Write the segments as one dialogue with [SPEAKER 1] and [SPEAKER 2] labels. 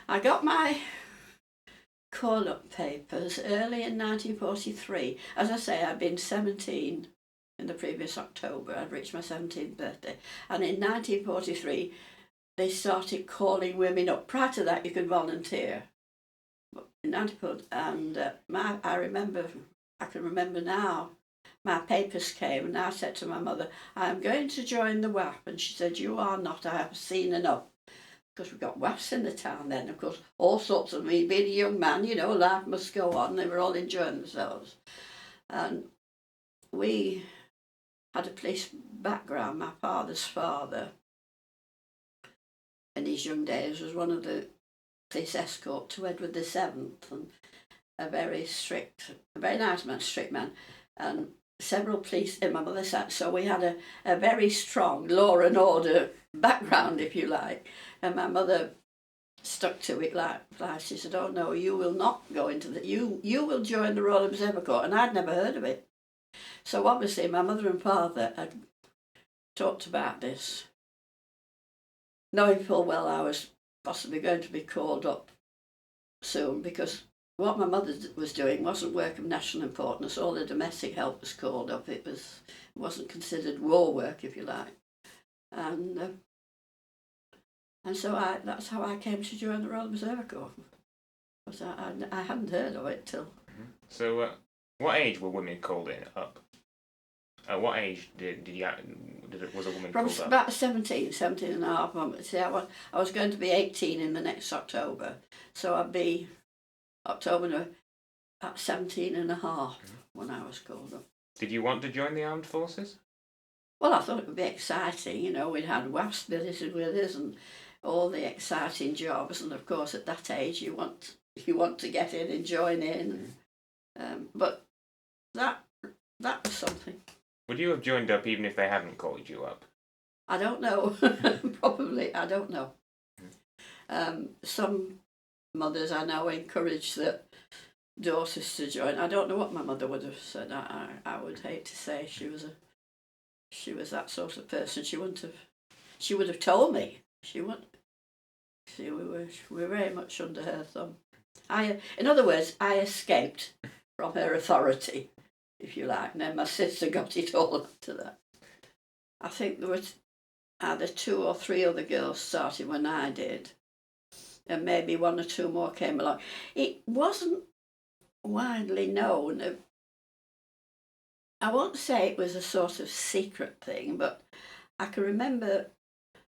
[SPEAKER 1] I got my call-up papers early in 1943. As I say, I'd been 17 in the previous October. I'd reached my 17th birthday. And in 1943, they started calling women up. Prior to that, you could volunteer. In 1940, and I can remember now, my papers came and I said to my mother, I'm going to join the WAP. And she said, you are not, I have seen enough. Because we've got WAFs in the town then, of course, all sorts of me, being a young man, you know, life must go on. They were all enjoying themselves. And we had a police background. My father's father, in his young days, was one of the police escort to Edward VII, and a very nice man, strict man, and several police in my mother's side. So we had a very strong law and order background, if you like. And my mother stuck to it like she said, oh no, you will not go into the, you will join the Royal Observer Corps. And I'd never heard of it. So obviously my mother and father had talked about this, knowing full well I was possibly going to be called up soon, because what my mother was doing wasn't work of national importance. All the domestic help was called up. It wasn't considered war work, if you like. And so that's how I came to join the Royal Observer Corps. Because I hadn't heard of it till.
[SPEAKER 2] So, what age were women called in up? At what age was a woman
[SPEAKER 1] From
[SPEAKER 2] called up?
[SPEAKER 1] about 17 and a half. See, I was going to be 18 in the next October, so I'd be October at 17 and a half when I was called up.
[SPEAKER 2] Did you want to join the armed forces?
[SPEAKER 1] Well, I thought it would be exciting. You know, we'd had WASP visited with us and all the exciting jobs, and of course at that age you want to get in and join in. But that was something.
[SPEAKER 2] Would you have joined up even if they hadn't called you up?
[SPEAKER 1] I don't know. Probably, I don't know. Some mothers I know encourage their daughters to join. I don't know what my mother would have said. I would hate to say she was that sort of person. She would have told me. She wouldn't. See, we were very much under her thumb. In other words, I escaped from her authority, if you like. And then my sister got it all after that. I think there were either 2 or 3 other girls started when I did, and maybe 1 or 2 more came along. It wasn't widely known. I won't say it was a sort of secret thing, but I can remember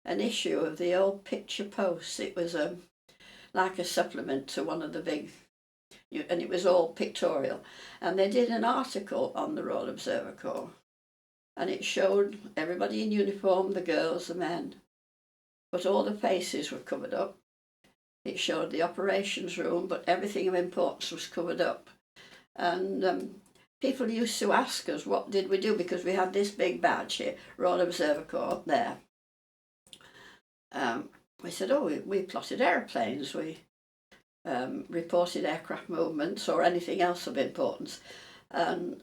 [SPEAKER 1] an issue of the old Picture Post. It was like a supplement to one of the big, and it was all pictorial. And they did an article on the Royal Observer Corps, and it showed everybody in uniform, the girls, the men, but all the faces were covered up. It showed the operations room, but everything of importance was covered up. And people used to ask us, what did we do? Because we had this big badge here, Royal Observer Corps, there. We said, we plotted aeroplanes, we reported aircraft movements or anything else of importance. And,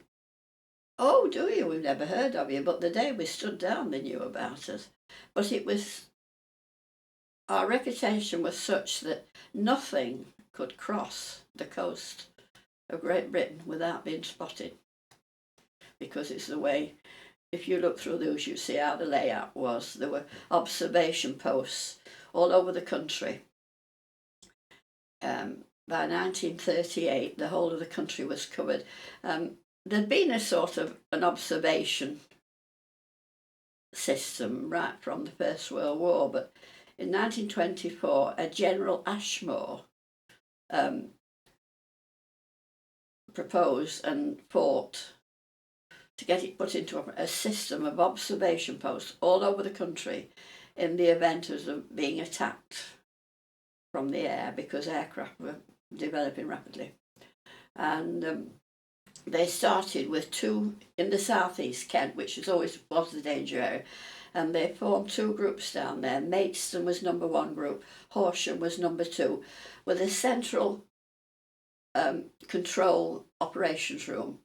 [SPEAKER 1] oh, do you? We've never heard of you. But the day we stood down, they knew about us. But our reputation was such that nothing could cross the coast of Great Britain without being spotted. Because it's the way, if you look through those, you see how the layout was. There were observation posts all over the country. By 1938, the whole of the country was covered. There'd been a sort of an observation system right from the First World War, but in 1924, a General Ashmore proposed and fought to get it put into a system of observation posts all over the country in the event of them being attacked from the air, because aircraft were developing rapidly. And they started with 2 in the southeast, Kent, which was the danger area, and they formed 2 groups down there. Maidstone was number 1 group, Horsham was number 2, with a central control operations room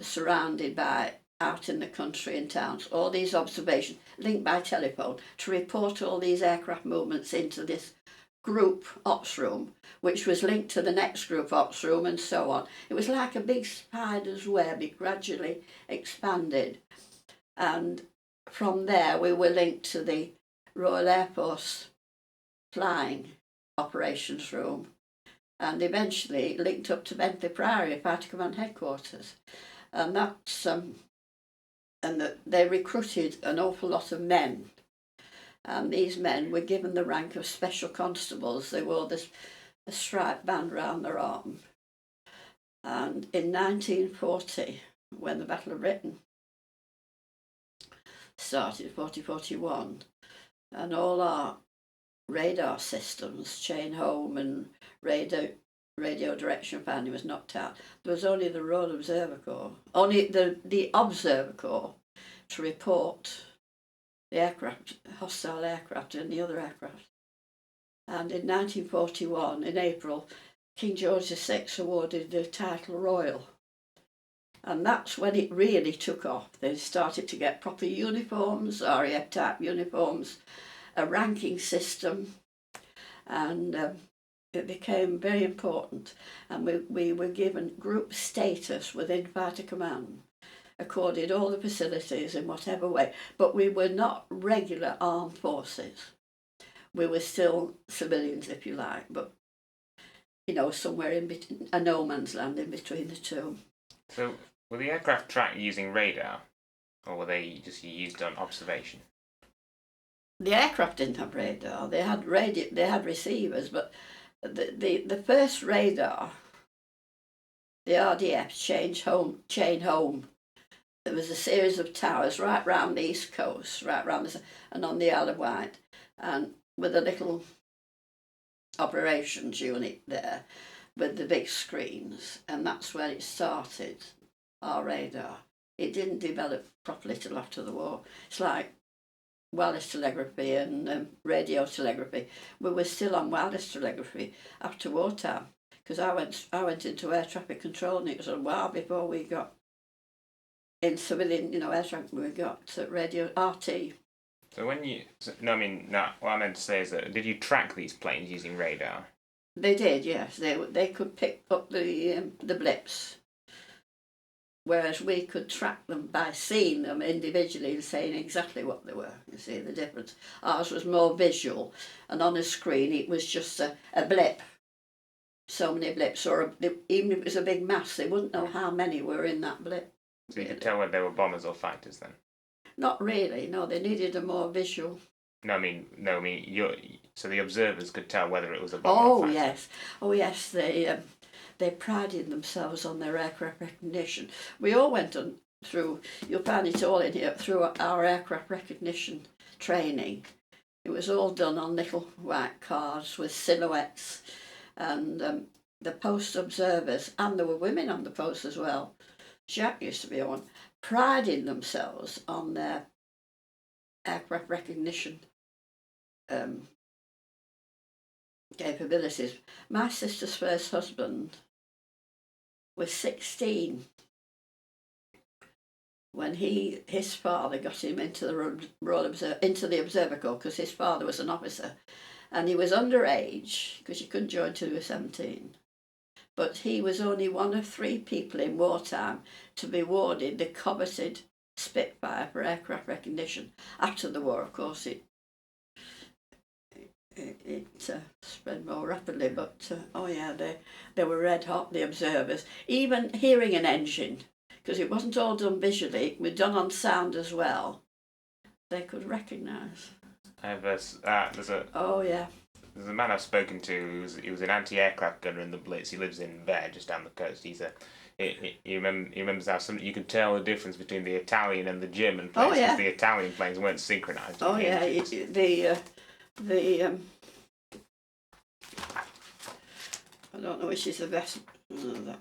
[SPEAKER 1] surrounded by, out in the country and towns, all these observations linked by telephone to report all these aircraft movements into this group ops room, which was linked to the next group ops room, and so on. It was like a big spider's web. It gradually expanded, and from there we were linked to the Royal Air Force flying operations room, and eventually linked up to Bentley Priory, Fighter Command headquarters. And that's they recruited an awful lot of men, and these men were given the rank of special constables. They wore a striped band round their arm. And in 1940, when the Battle of Britain started, 40-41, and all our radar systems, chain home and radio direction finding was knocked out, there was only the Royal Observer Corps, only the Observer Corps to report the aircraft, hostile aircraft and the other aircraft. And in 1941, in April, King George VI awarded the title Royal. And that's when it really took off. They started to get proper uniforms, RAF type uniforms, a ranking system, and it became very important. And we were given group status within Fighter Command, accorded all the facilities in whatever way, but we were not regular armed forces. We were still civilians, if you like, but, you know, somewhere in between, a no man's land in between the two.
[SPEAKER 2] So, were the aircraft tracked using radar, or were they just used on observation?
[SPEAKER 1] The aircraft didn't have radar. They had they had receivers, but the first radar, the RDF chain home. There was a series of towers right round the east coast, right round and on the Isle of Wight, and with a little operations unit there with the big screens, and that's where it started, our radar. It didn't develop properly till after the war. It's like wireless telegraphy and radio telegraphy. We were still on wireless telegraphy after wartime, because I went into air traffic control, and it was a while before we got in civilian, air traffic, we got radio RT.
[SPEAKER 2] So what I meant to say is that, did you track these planes using radar?
[SPEAKER 1] They did, yes. They could pick up the blips, whereas we could track them by seeing them individually and saying exactly what they were. You see the difference. Ours was more visual, and on a screen it was just a blip. So many blips, or even if it was a big mass, they wouldn't know how many were in that blip.
[SPEAKER 2] So you could tell whether they were bombers or fighters then?
[SPEAKER 1] Not really, no. They needed a more visual.
[SPEAKER 2] So the observers could tell whether it was a bomber or fighter.
[SPEAKER 1] Oh yes, they prided themselves on their aircraft recognition. We all went through, you'll find it all in here, through our aircraft recognition training. It was all done on little white cards with silhouettes, and the post observers, and there were women on the post as well. Jack used to be on, priding themselves on their aircraft recognition capabilities. My sister's first husband was 16 when his father got him into the Observer Corps, because his father was an officer, and he was underage because you couldn't join till he was 17. But he was only one of 3 people in wartime to be awarded the coveted Spitfire for aircraft recognition. After the war, of course, it spread more rapidly, but they were red hot, the observers. Even hearing an engine, because it wasn't all done visually, it was done on sound as well, they could recognise.
[SPEAKER 2] There's a man I've spoken to. He was an anti-aircraft gunner in the Blitz. He lives in Bear, just down the coast. He remembers how you could tell the difference between the Italian and the German planes, because the Italian planes weren't synchronised.
[SPEAKER 1] Oh yeah, I don't know which is the best. No,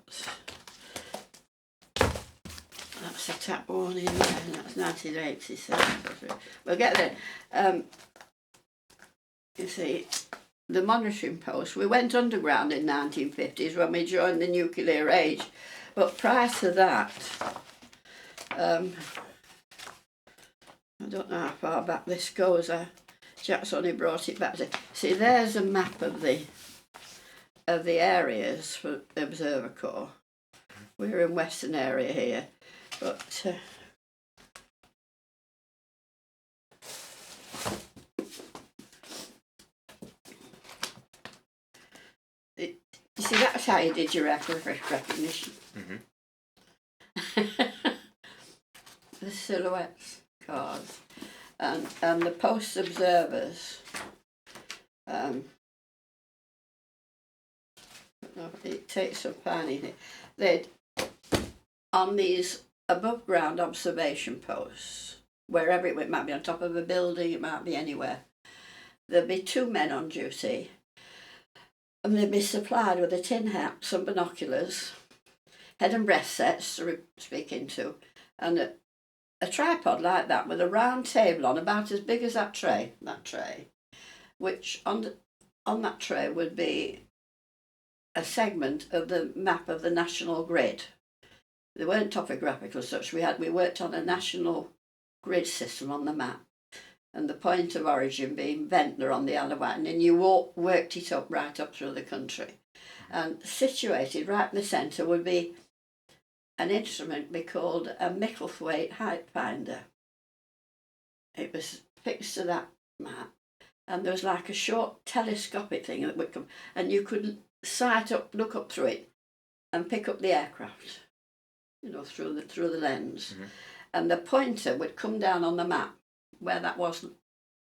[SPEAKER 1] that's a tap warning there. That's 1987. We'll get there. You see, the monitoring post. We went underground in 1950s when we joined the nuclear age, but prior to that, I don't know how far back this goes. Jack's only brought it back to... See, there's a map of the areas for the Observer Corps. We're in Western area here, but... you see, that's how you did your recognition. The silhouettes cards and the post observers. It takes some planning. They'd on these above ground observation posts, wherever it might be on top of a building, it might be anywhere. There'd be 2 men on duty. And they'd be supplied with a tin hat, some binoculars, head and breast sets to speak into, and a tripod like that with a round table on about as big as that tray, which on that tray would be a segment of the map of the national grid. They weren't topographical as such. We worked on a national grid system on the map. And the point of origin being Ventnor on the Isle of Wight, and then you worked it up right up through the country. And situated right in the centre would be an instrument be called a Micklethwaite height finder. It was fixed to that map, and there was like a short telescopic thing that would come, and you could sight up, look up through it, and pick up the aircraft, through the lens. And the pointer would come down on the map where that wasn't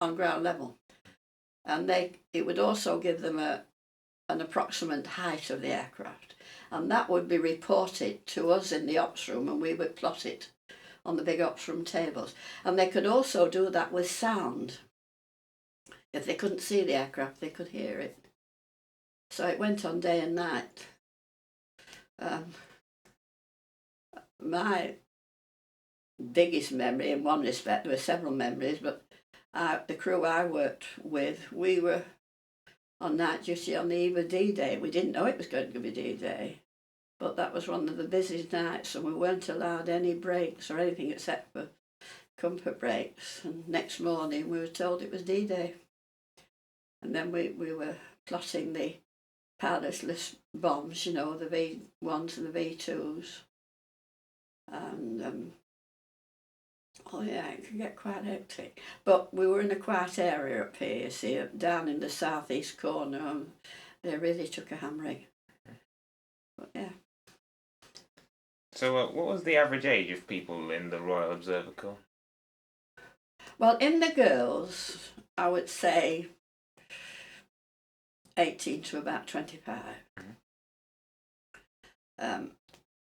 [SPEAKER 1] on ground level, and it would also give them an approximate height of the aircraft, and that would be reported to us in the ops room, and we would plot it on the big ops room tables. And they could also do that with sound. If they couldn't see the aircraft, they could hear it. So it went on day and night. My biggest memory, in one respect, there were several memories, but the crew I worked with, we were on night duty on the eve of D-Day. We didn't know it was going to be D-Day, but that was one of the busiest nights, and we weren't allowed any breaks or anything except for comfort breaks. And next morning we were told it was D-Day. And then we were plotting the pilotless bombs, the V1s and the V2s. And it can get quite hectic. But we were in a quiet area up here, you see, down in the southeast corner, and they really took a hammering. But yeah.
[SPEAKER 2] So what was the average age of people in the Royal Observer Corps?
[SPEAKER 1] Well, in the girls, I would say 18 to about 25.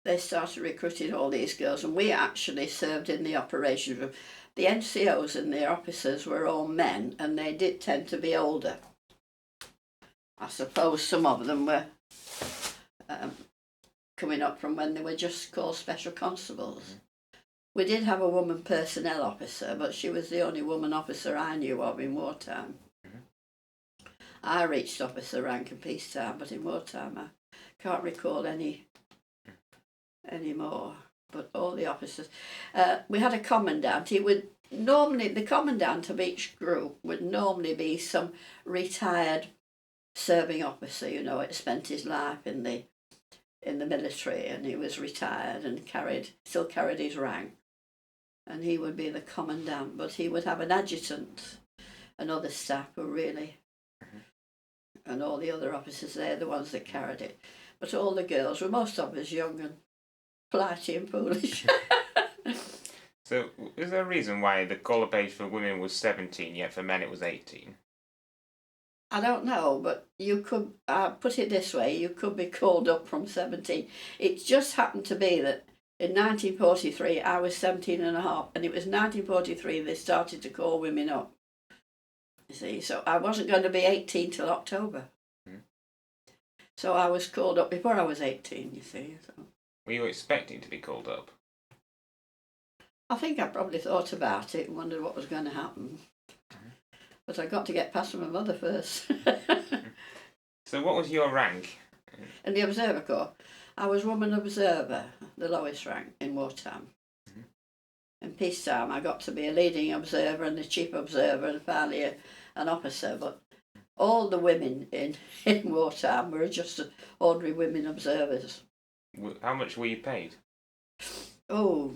[SPEAKER 1] They started recruiting all these girls, and we actually served in the operations room. The NCOs and the officers were all men, and they did tend to be older. I suppose some of them were coming up from when they were just called special constables. We did have a woman personnel officer, but she was the only woman officer I knew of in wartime. I reached officer rank in peacetime, but in wartime I can't recall any more. But all the officers. We had a commandant. The commandant of each group would normally be some retired serving officer, had spent his life in the military, and he was retired and still carried his rank. And he would be the commandant, but he would have an adjutant and other staff who really, and all the other officers, they're the ones that carried it. But all the girls were, most of us, young and flighty and foolish.
[SPEAKER 2] So, is there a reason why the call-up age for women was 17, yet for men it was 18?
[SPEAKER 1] I don't know, but you could, put it this way, you could be called up from 17. It just happened to be that in 1943 I was 17 and a half, and it was 1943 they started to call women up. You see, so I wasn't going to be 18 till October. So I was called up before I was 18, you see. So.
[SPEAKER 2] Were you expecting to be called up?
[SPEAKER 1] I think I probably thought about it and wondered what was going to happen. But I got to get past my mother first.
[SPEAKER 2] So what was your rank?
[SPEAKER 1] In the Observer Corps, I was Woman Observer, the lowest rank in wartime. In peacetime, I got to be a leading observer and a chief observer, and finally a an officer, but all the women in wartime were just ordinary women observers.
[SPEAKER 2] How much were you paid?
[SPEAKER 1] Oh,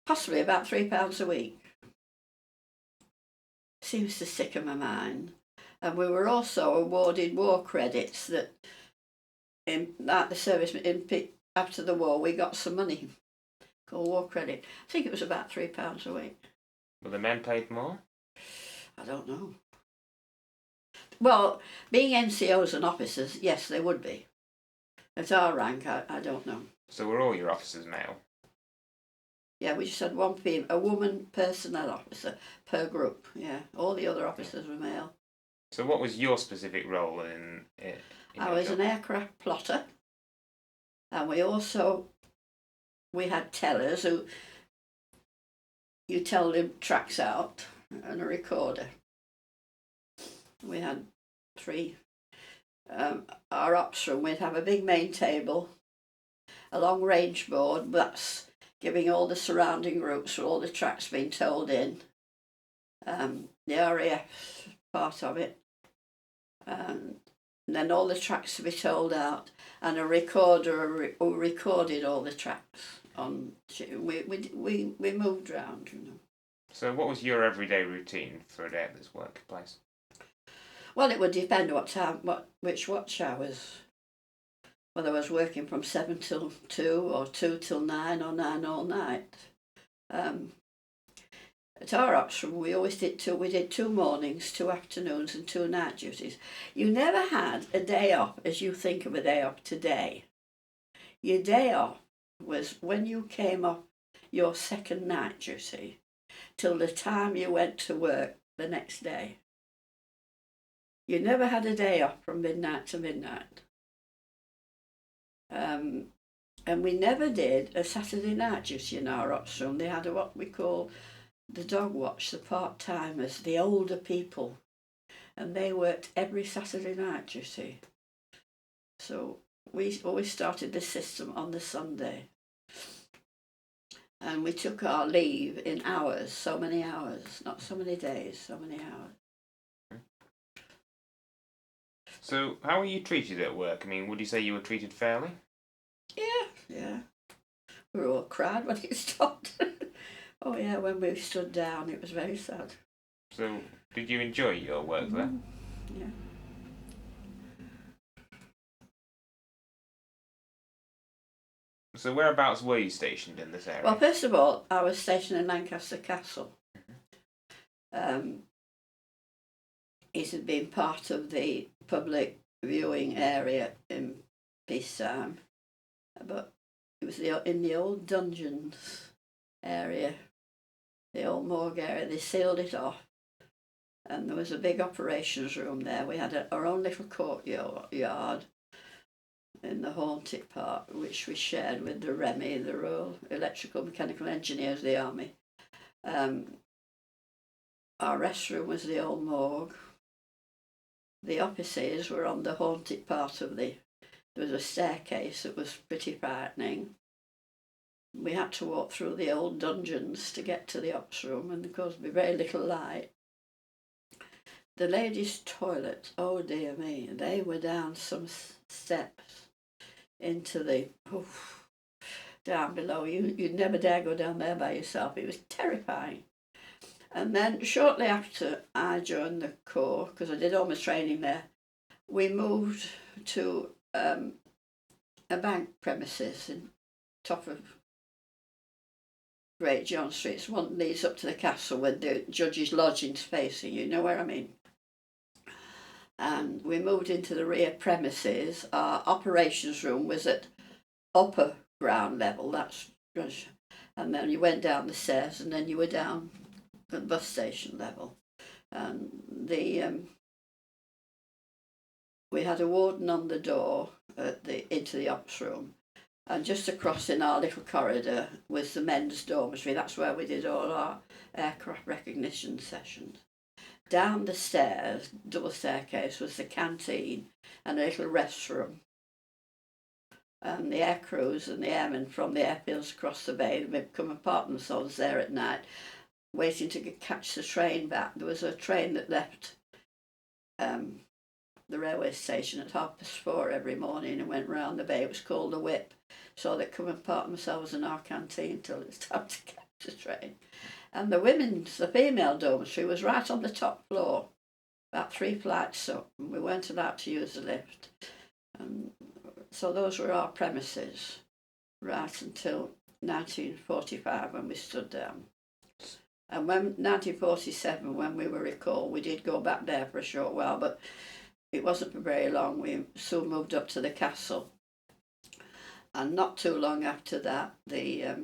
[SPEAKER 1] possibly about £3 a week. Seems to stick in my mind. And we were also awarded war credits that, at the service, after the war, we got some money called war credit. I think it was about £3 a week.
[SPEAKER 2] Were the men paid more?
[SPEAKER 1] I don't know. Well, being NCOs and officers, yes, they would be. At our rank, I don't know.
[SPEAKER 2] So were all your officers male?
[SPEAKER 1] Yeah, we just had a woman personnel officer per group. Yeah, all the other officers were male.
[SPEAKER 2] So what was your specific role in
[SPEAKER 1] I was an aircraft plotter, and we had tellers who you tell them tracks out, and a recorder. We had 3. Our ops room, we'd have a big main table, a long range board, that's giving all the surrounding groups all the tracks being told in. The RAF part of it. And then all the tracks to be told out, and a recorder who recorded all the tracks. We moved around, you know.
[SPEAKER 2] So what was your everyday routine for a day at this workplace?
[SPEAKER 1] Well, it would depend which watch hours. Whether I was working from 7 till 2 or 2 till 9 or 9 all night. At our ops room, we did 2 mornings, 2 afternoons and 2 night duties. You never had a day off as you think of a day off today. Your day off was when you came off your second night duty till the time you went to work the next day. You never had a day off from midnight to midnight. And we never did a Saturday night duty in our ops room. They had what we call the dog watch, the part-timers, the older people. And they worked every Saturday night duty. So we always started the system on the Sunday. And we took our leave in hours, so many hours, not so many days, so many hours.
[SPEAKER 2] So, how were you treated at work? I mean, would you say you were treated fairly?
[SPEAKER 1] Yeah. We were all cried when it stopped. Oh yeah, when we stood down, it was very sad.
[SPEAKER 2] So, did you enjoy your work there?
[SPEAKER 1] Yeah.
[SPEAKER 2] So, whereabouts were you stationed in this area?
[SPEAKER 1] Well, first of all, I was stationed in Lancaster Castle. It had been part of the public viewing area in peacetime, but it was in the old dungeons area, the old morgue area. They sealed it off, and there was a big operations room there. We had our own little courtyard in the haunted part, which we shared with the REMI, the Royal Electrical Mechanical Engineers of the Army. Our restroom was the old morgue. The offices were on the haunted part of there was a staircase that was pretty frightening. We had to walk through the old dungeons to get to the ops room, and of course there was very little light. The ladies' toilets, oh dear me, they were down some steps into the down below. You'd never dare go down there by yourself. It was terrifying. And then shortly after I joined the Corps, because I did all my training there, we moved to a bank premises in top of Great John Street. It's one that leads up to the castle with the judge's lodgings facing, you know where I mean. And we moved into the rear premises. Our operations room was at upper ground level, and then you went down the stairs, and then you were down at the bus station level. And we had a warden on the door into the ops room, and just across in our little corridor was the men's dormitory. That's where we did all our aircraft recognition sessions. Down the stairs, double staircase, was the canteen and a little restroom. And the air crews and the airmen from the airfields across the bay would come and park themselves there at night. waiting to catch the train back. There was a train that left the railway station at 4:30 every morning and went round the bay. It was called the Whip. So they'd come and park themselves in our canteen till it was time to catch the train. And the female dormitory was right on the top floor, about 3 flights up, and we weren't allowed to use the lift. And so those were our premises right until 1945 when we stood down. And when 1947, when we were recalled, we did go back there for a short while, but it wasn't for very long. We soon moved up to the castle. And not too long after that, the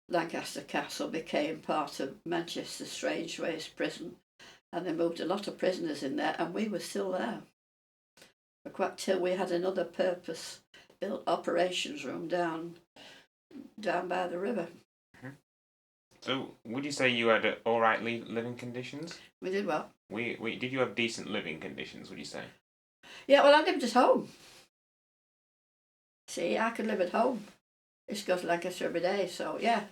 [SPEAKER 1] Lancaster Castle became part of Manchester Strangeways prison, and they moved a lot of prisoners in there, and we were still there. Quite till we had another purpose-built operations room down by the river.
[SPEAKER 2] So, would you say you had all right living conditions?
[SPEAKER 1] We did well.
[SPEAKER 2] Did you have decent living conditions, would you say?
[SPEAKER 1] Yeah, well, I lived at home. See, I could live at home. It's got Lancaster every day, so yeah.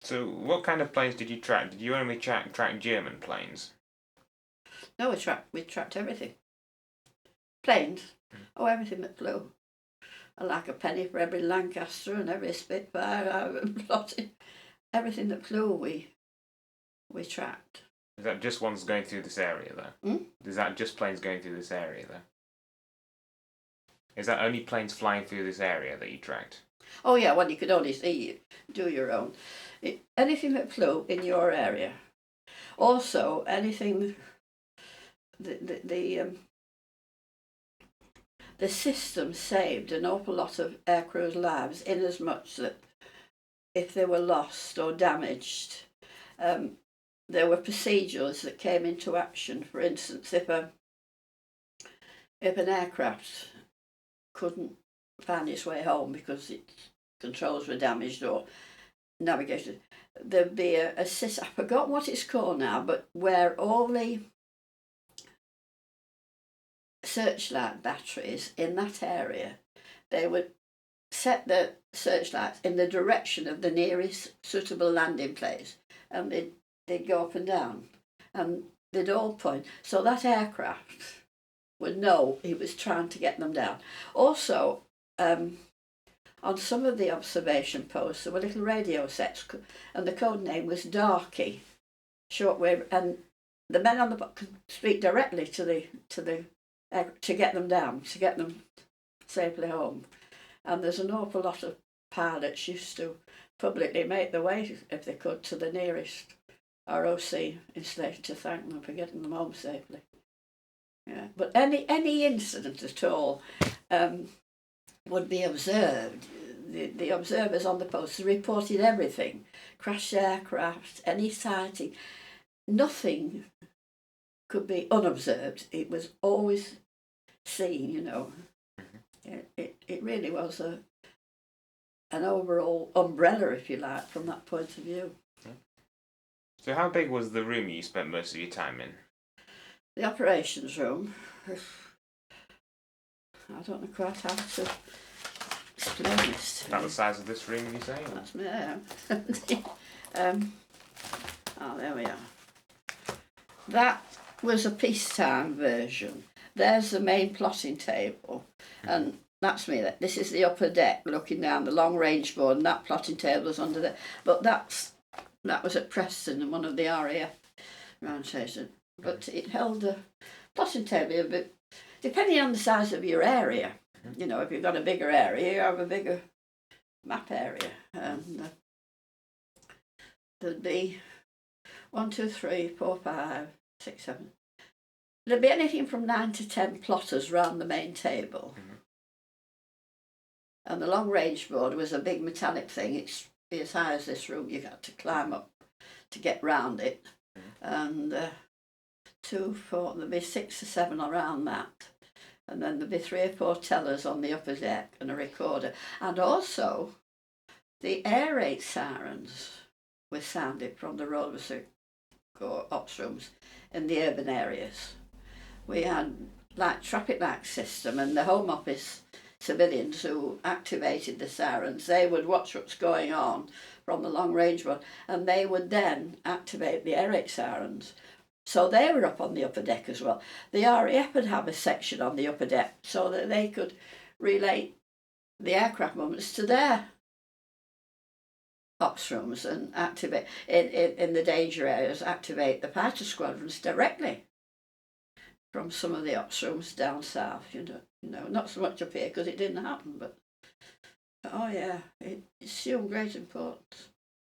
[SPEAKER 2] So, what kind of planes did you track? Did you only track German planes?
[SPEAKER 1] No, we tracked everything. Planes? Oh, everything that flew. Like a penny for every Lancaster and every Spitfire, everything that flew we tracked.
[SPEAKER 2] Is that just ones going through this area there? Is that just planes going through this area there? Is that only planes flying through this area that you tracked?
[SPEAKER 1] Oh yeah, well you could only see, do your own. Anything that flew in your area. Also, anything, the system saved an awful lot of aircrew's lives, in as much that if they were lost or damaged, there were procedures that came into action. For instance, if an aircraft couldn't find its way home because its controls were damaged or navigation, there'd be a system, I forgot what it's called now, but where all the searchlight batteries in that area, they would set the searchlights in the direction of the nearest suitable landing place, and they'd go up and down, and they'd all point, so that aircraft would know he was trying to get them down. Also, on some of the observation posts there were little radio sets, and the code name was Darky, shortwave, and the men on the boat could speak directly to get them down, to get them safely home. And there's an awful lot of pilots used to publicly make their way, if they could, to the nearest ROC installation to thank them for getting them home safely. Yeah, but any incident at all would be observed. The observers on the post reported everything, crashed aircraft, any sighting. Nothing could be unobserved. It was always seen, you know. It really was an overall umbrella, if you like, from that point of view.
[SPEAKER 2] So how big was the room you spent most of your time in?
[SPEAKER 1] The operations room, I don't know quite how to explain this.
[SPEAKER 2] About the size of this room, you say?
[SPEAKER 1] That's me there. Oh, there we are. That was a peacetime version. There's the main plotting table, and that's me. This is the upper deck looking down the long range board, and that plotting table is under there. But that was at Preston and one of the RAF round station. But it held a plotting table a bit, depending on the size of your area. You know, if you've got a bigger area, you have a bigger map area. And there'd be 1, 2, 3, 4, 5, 6, 7. There'd be anything from 9 to 10 plotters round the main table. And the long range board was a big metallic thing. It's as high as this room. You had to climb up to get round it. And 2, 4, there'd be 6 or 7 around that. And then there'd be 3 or 4 tellers on the upper deck and a recorder. And also, the air raid sirens were sounded from the Royal Ops rooms in the urban areas. We had like traffic light system, and the Home Office civilians who activated the sirens, they would watch what's going on from the long range one, and they would then activate the air raid sirens. So they were up on the upper deck as well. The RAF would have a section on the upper deck so that they could relay the aircraft movements to their ops rooms and activate, in the danger areas, activate the fighter squadrons directly from some of the ops rooms down south. You know, not so much up here because it didn't happen, but oh yeah, it assumed great importance.